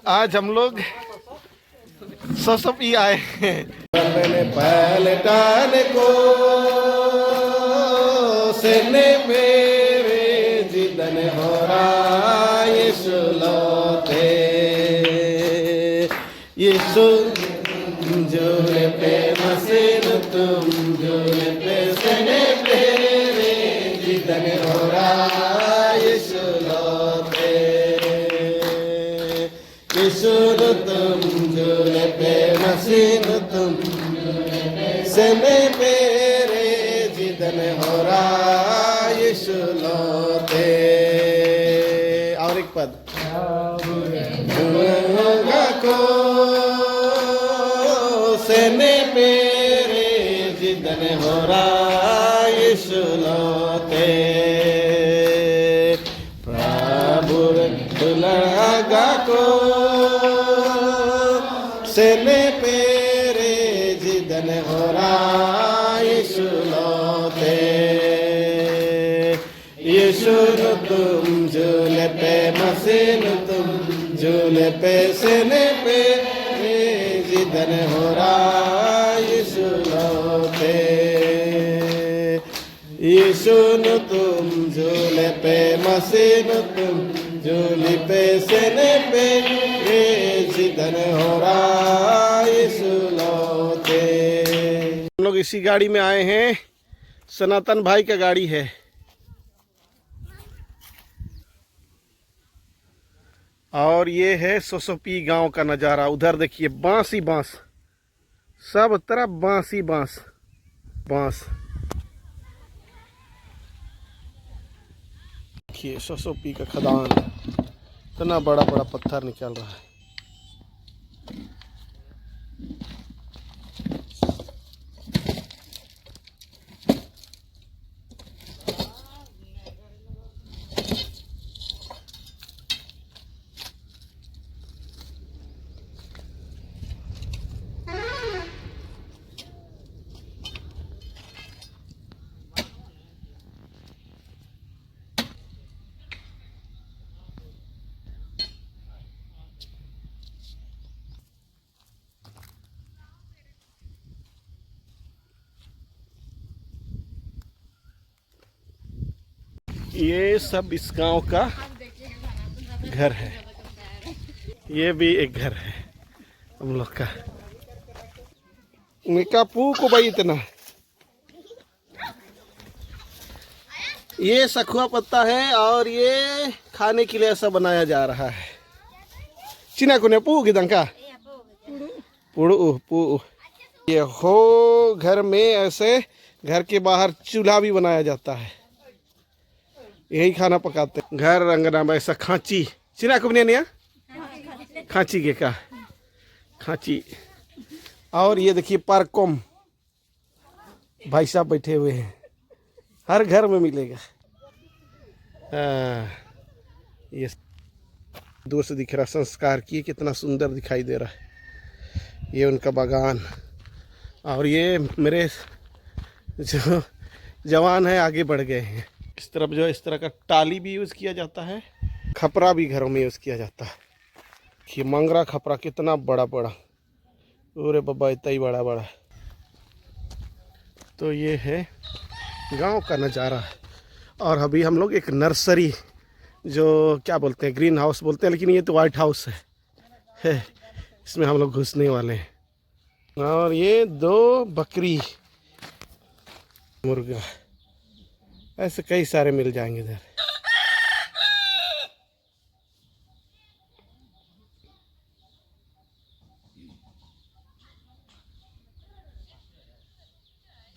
आज हम लोग सोसोपी आए हैं। पलटान को सेने मेरे जिदन हो रहा यीशु लौटे, यीशु झूले पे मसीन तुम झूले पे सेने मेरे जिदन हो रहा यीशु लौटे, यीशु तुम झूले पे मसीन तुम सेने मेरे जिदन हो रहा यीशु लौटे। और एक पद को सेने मेरे जिदन हो रहा यीशु लौटे, प्रभु दुल्हा को सेने मेरे जिदन हो रहा यीशु लौटे, यीशु तुम झूले पे मसीन तुम झूले पे सेने पे जिदन हो रहा यीशु लौटे, यीशु तुम झूले पे मसीन तुम झूले पे सेने पे जिदन हो रहा यीशु लौटे। हम लोग इसी गाड़ी में आए हैं, सनातन भाई का गाड़ी है। और ये है सोसोपी गांव का नज़ारा। उधर देखिए बांस ही बांस, सब तरफ बांस ही बांस बांस। देखिए सोसोपी का खदान, इतना बड़ा बड़ा पत्थर निकल रहा है। ये सब इस गांव का घर है। ये भी एक घर है हम लोग का। उनका पू को भाई इतना, ये सखुआ पत्ता है और ये खाने के लिए ऐसा बनाया जा रहा है। चिना को ने पू किधर का पुड़ू पू। ये हो घर में ऐसे, घर के बाहर चूल्हा भी बनाया जाता है, यही खाना पकाते। घर अंगना में ऐसा खांची, चिना को नहीं खांची के का खांची। और ये देखिए पार्कोम, भाई साहब बैठे हुए हैं, हर घर में मिलेगा। ये दूर से दिख रहा संस्कार की, कितना सुंदर दिखाई दे रहा है। ये उनका बागान। और ये मेरे जो जवान है आगे बढ़ गए हैं। इस तरफ जो इस तरह का टाली भी यूज़ किया जाता है, खपरा भी घरों में यूज़ किया जाता है। कि मंगरा खपरा कितना बड़ा बड़ा, अरे बाबा इतना ही बड़ा बड़ा। तो ये है गांव का नज़ारा। और अभी हम लोग एक नर्सरी, जो क्या बोलते हैं, ग्रीन हाउस बोलते हैं, लेकिन ये तो वाइट हाउस है। इसमें हम लोग घुसने वाले हैं। और ये 2 बकरी, मुर्गा, ऐसे कई सारे मिल जाएंगे इधर।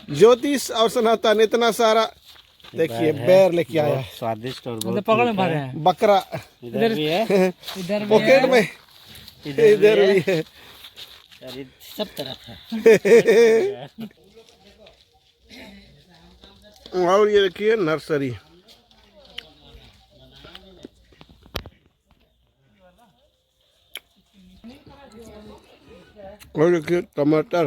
ज्योतिष और सनातन इतना सारा देखिए बैर लेके आया है, स्वादिष्ट और पकड़ में भरे हैं। बकरा इधर भी है, इधर पॉकेट में, इधर भी है, सब तरफ है। और ये देखिए नर्सरी। और देखिए टमाटर,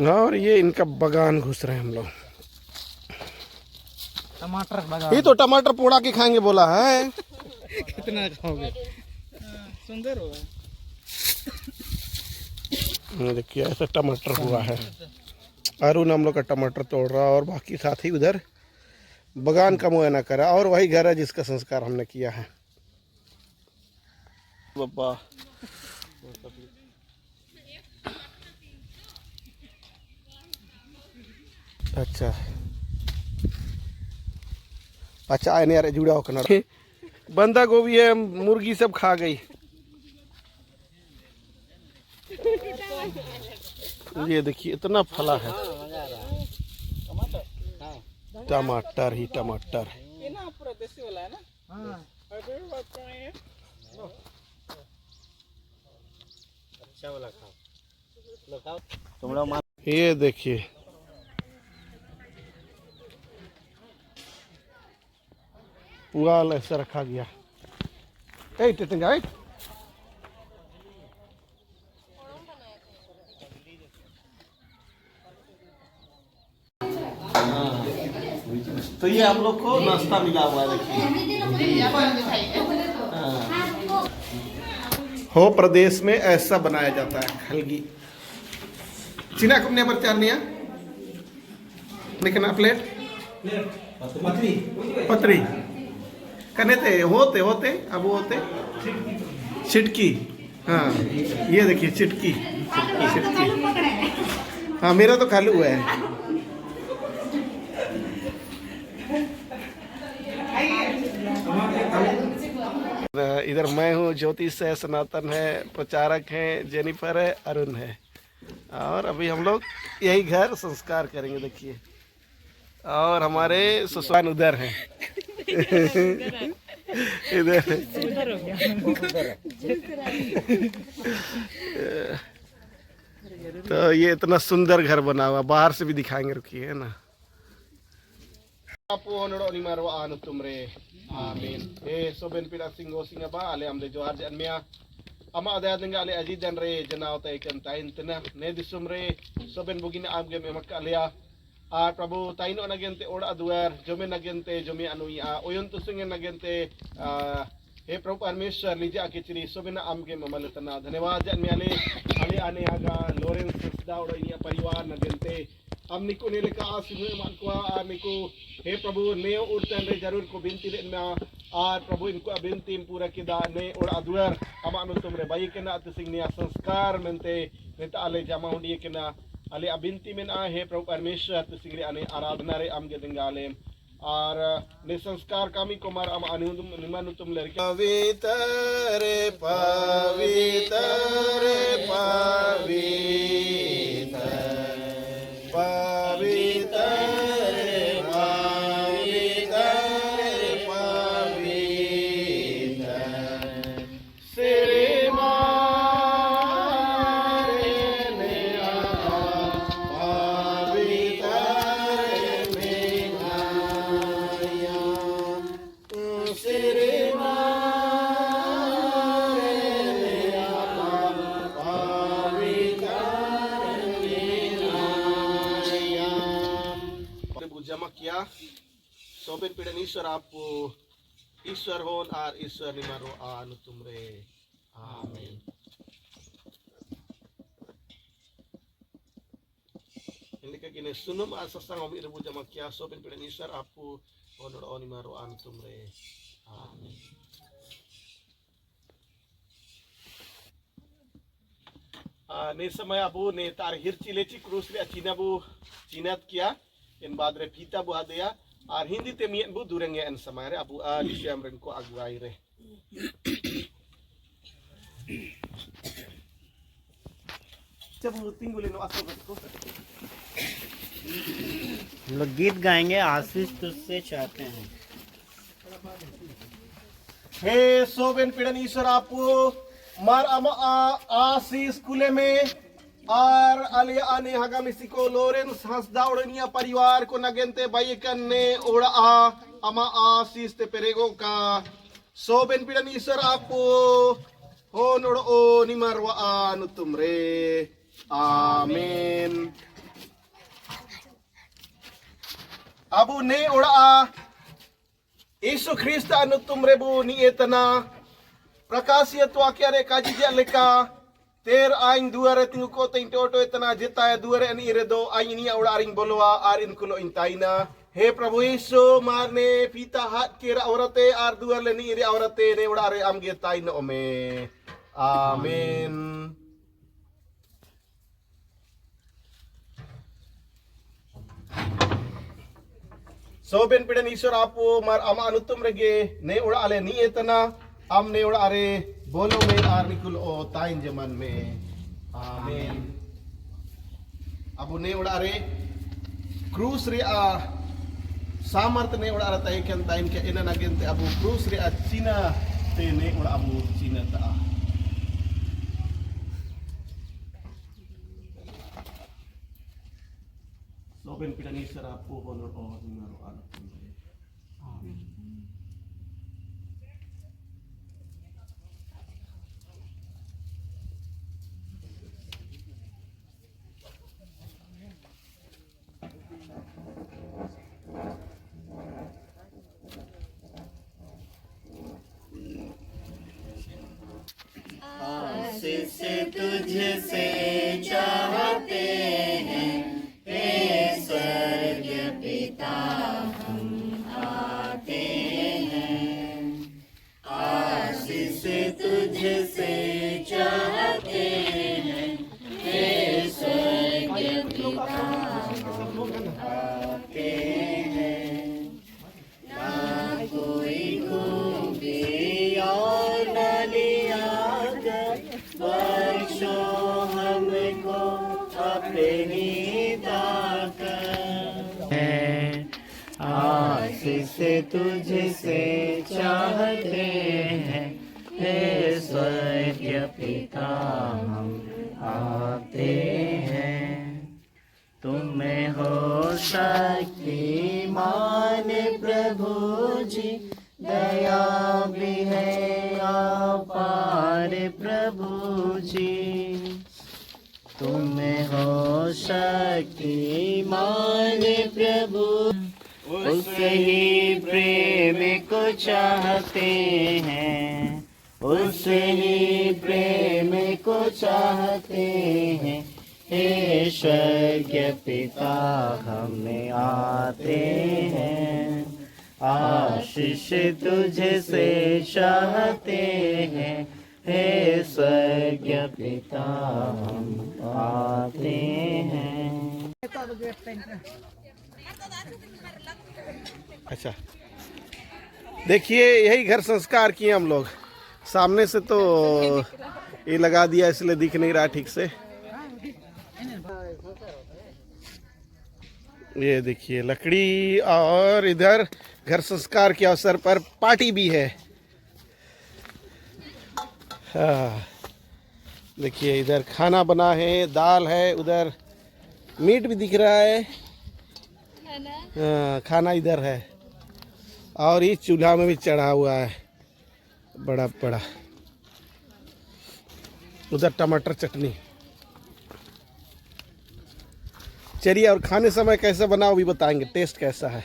और ये इनका बगान घुस रहे हैं हम लोग। टमाटर बगा ये तो टमाटर पोड़ा के खाएंगे बोला है। कितना खाओगे? सुंदर होगा। ये देखिए ऐसा टमाटर हुआ है। अरुण हम लोग का टमाटर तोड़ रहा और बाकी साथी उधर बगान का मुआयना करा। और वही घर है जिसका संस्कार हमने किया है। बाबा अच्छा अच्छा आने यार जुड़ा हो कनाडा। बंदा गोभी है, मुर्गी सब खा गई। ये देखिए इतना फला है। टमाटर ही टमाटर। ये ना पूरा देसी वाला है ना? हाँ। अच्छा वाला खाओ। लो खाओ। तुम लोग ये देखिए पूरा ऐसा रखा गया। तो ये हम लोग को नाश्ता मिला हुआ है देखिए। हो प्रदेश में ऐसा बनाया जाता है खलगी। चीना कुमने पर चारनिया लेकिन प्लेट पतरी कने थे होते होते अब होते चिटकी। हाँ ये देखिए चिटकी चिटकी। हाँ मेरा तो खाली हुआ है। इधर मैं हूँ, ज्योतिष है, सनातन है, प्रचारक है, जेनिफर है, अरुण है। और अभी हम लोग यही घर संस्कार करेंगे देखिए। और हमारे ससुराल उधर हैं। इधर तो ये इतना सुंदर घर बना हुआ, बाहर से भी दिखाएंगे रुकिए है ना। आमीन। ए सोबेन पिरा सिंगो सिंगबा आले हमले जोहार जन्मिया अमा अदया दंगा आले अजीत जन रे जनाव तय कन ताइन तना ने दिसुम रे सोबेन बुगिन आमगे में मक्का लिया आ प्रभु ताइन अनगेंते ओड़ा दुआर जमे नगेंते जमे अनुया ओयन तुसिंगे नगेंते हे प्रभु परमेश्वर लीजिए आके चिरी सोबेन आमगे ममल तना धन्यवाद जन्मियाले आले आने आगा लोरेंस सदा ओड़िया परिवार नगेंते हम निको ने लेका आसिमे मानकुआ आ निको हे प्रभु ने उर्तन रे जरूर को बिनती ले ना आर प्रभु इनको बिनती पूरा किदा ने और अदुर अमानु तुमरे बाई के ना तसिंगनिया संस्कार मेंते नेता आले जमा हुंडी के ना आले अबिनती में ना हे प्रभु परमेश्वर तसिंगरे आने आराधना रे आमगे दंगाले और ने संस्कार कामी कुमार अम अनुदम निमानु तुम ले पवित्र पवित्र पवित्र जमा किया सोबेन पीड़न ईश्वर आप ईश्वर हो और ईश्वर निमारो आनु तुमरे आमीन। इनके किने सुनुम आ सत्संग हम इरबु जमा किया सोबेन पीड़न ईश्वर आप होनर ओ निमारो आनु तुमरे आमीन। ने समय अबू ने तार हिरची लेची क्रूस रे चिनाबू चिनात किया इन बाद रे फीता बुआ दिया और हिंदी ते मियन बु दुरेंगे इन समय रे अबू आ दिसम रेन को अगुवाई रे जब तिंगुले नो असो को लोग गीत गाएंगे आशीष तुझसे चाहते हैं। हे सोबेन पीड़न ईश्वर आपू मार अमा आशीष कुले में और अलिया आने हगामिसी को लोरेंस हंसदाउड़निया परिवार को नगेंते बाई कन्ने ओड़ा अमा आशीष ते पेरेगो का So ben pidan isar apo honor o ni marwaan utumre. Amen. Abu ne ora Isu Krista anu tumrebu ni etana prakasya tu akyare kaji leka ter aing duare tingu ko ting toto etana jeta duare ani iredo aing ni ora aring bolwa arin kulo intaina he Prabhu Isu marne pita hat kira aurate ar duare ni iri aurate ne ora are amge taina ome. Amen. So ben pidan isor apo mar ama anutum rege ne ura ale ni etana am ne ura are bolo me ar nikul o tain jaman me. Amen. Abu ne ura are krus re a samart ne ura are tai kan tain ke ena nagente abu krus re a Cina te ne ura abu Cina ta. So ben pidan isor apo honor o numero ano. आशीष तुझसे चाहते हैं हे स्वर्गीय पिता हम आते हैं आशीष तुझसे चाहते हैं हे स्वर्गीय पिता हम आते हैं ना कोई खूबी और न लिया बख्शो हमको अपनी ताकत है आशीष तुझसे चाहते हैं हे स्वर्गीय पिता हम आते हैं तुम्हें हो शक्तिमान प्रभु जी दया भी है अपार प्रभु जी तुम्हें हो शक्तिमान प्रभु उस ही प्रेम को चाहते हैं उस ही प्रेम को चाहते हैं हे स्वर्गीय पिता हमें आते हैं आशीष तुझसे चाहते हैं हे स्वर्गीय पिता हम आते हैं अच्छा देखिए यही घर संस्कार किए हम लोग सामने से तो ये लगा दिया इसलिए दिख नहीं रहा ठीक से ये देखिए लकड़ी और इधर घर संस्कार के अवसर पर पार्टी भी है हाँ देखिए इधर खाना बना है दाल है उधर मीट भी दिख रहा है हाँ खाना इधर है और ये चूल्हा में भी चढ़ा हुआ है बड़ा बड़ा उधर टमाटर चटनी चलिए और खाने समय कैसे बना वो भी बताएंगे टेस्ट कैसा है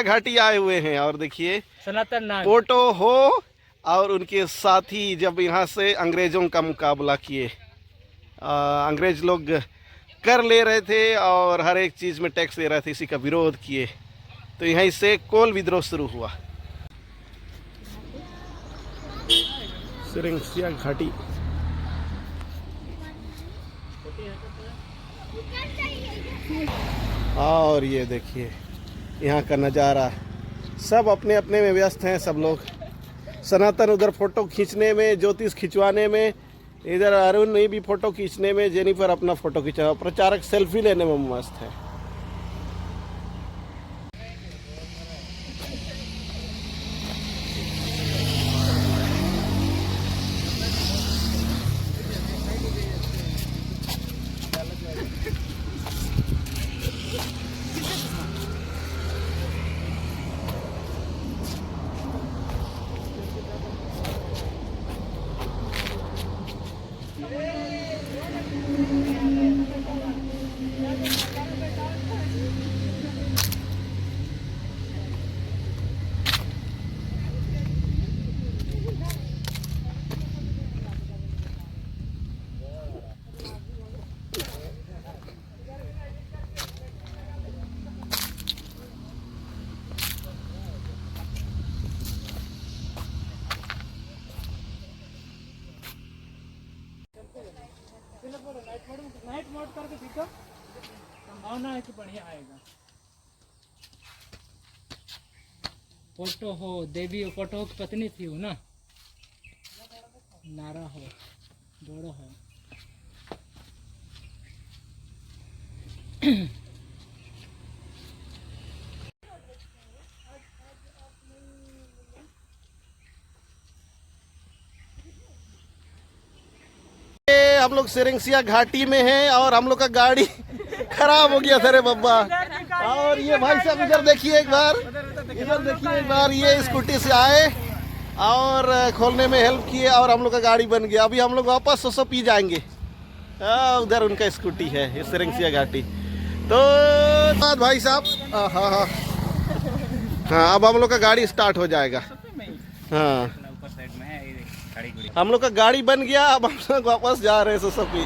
घाटी आए हुए हैं और देखिए सनातन नाग पोटो हो और उनके साथी जब यहाँ से अंग्रेज़ों का मुकाबला किए अंग्रेज लोग कर ले रहे थे और हर एक चीज़ में टैक्स दे रहे थे इसी का विरोध किए तो यहीं से कोल विद्रोह शुरू हुआ सिरंगसिया घाटी और ये देखिए यहाँ का नज़ारा सब अपने अपने में व्यस्त हैं सब लोग सनातन उधर फ़ोटो खींचने में ज्योतिष खिंचवाने में इधर अरुण ने भी फ़ोटो खींचने में जेनिफर अपना फ़ोटो खींचा प्रचारक सेल्फी लेने में मस्त है नाइट मोड करके दिखो, संभावना है कि बढ़िया आएगा। फोटो हो देवी फोटो की पत्नी थी वो ना, नारा हो जोड़ो हो। हम लोग सेरेंसिया घाटी में हैं और हम लोग का गाड़ी खराब हो गया था रे बब्बा। और ये भाई साहब इधर देखिए एक बार, इधर देखिए एक बार, ये स्कूटी से आए और खोलने में हेल्प किए और हम लोग का गाड़ी बन गया। अभी हम लोग वापस सोसो पी जाएंगे। उधर उनका स्कूटी है, ये सेरेंसिया घाटी। तो बात भाई साहब, हाँ हाँ हाँ, अब हम लोग का गाड़ी स्टार्ट हो जाएगा। हाँ, हम लोग का गाड़ी बन गया, अब हम लोग वापस जा रहे हैं सोसो पी।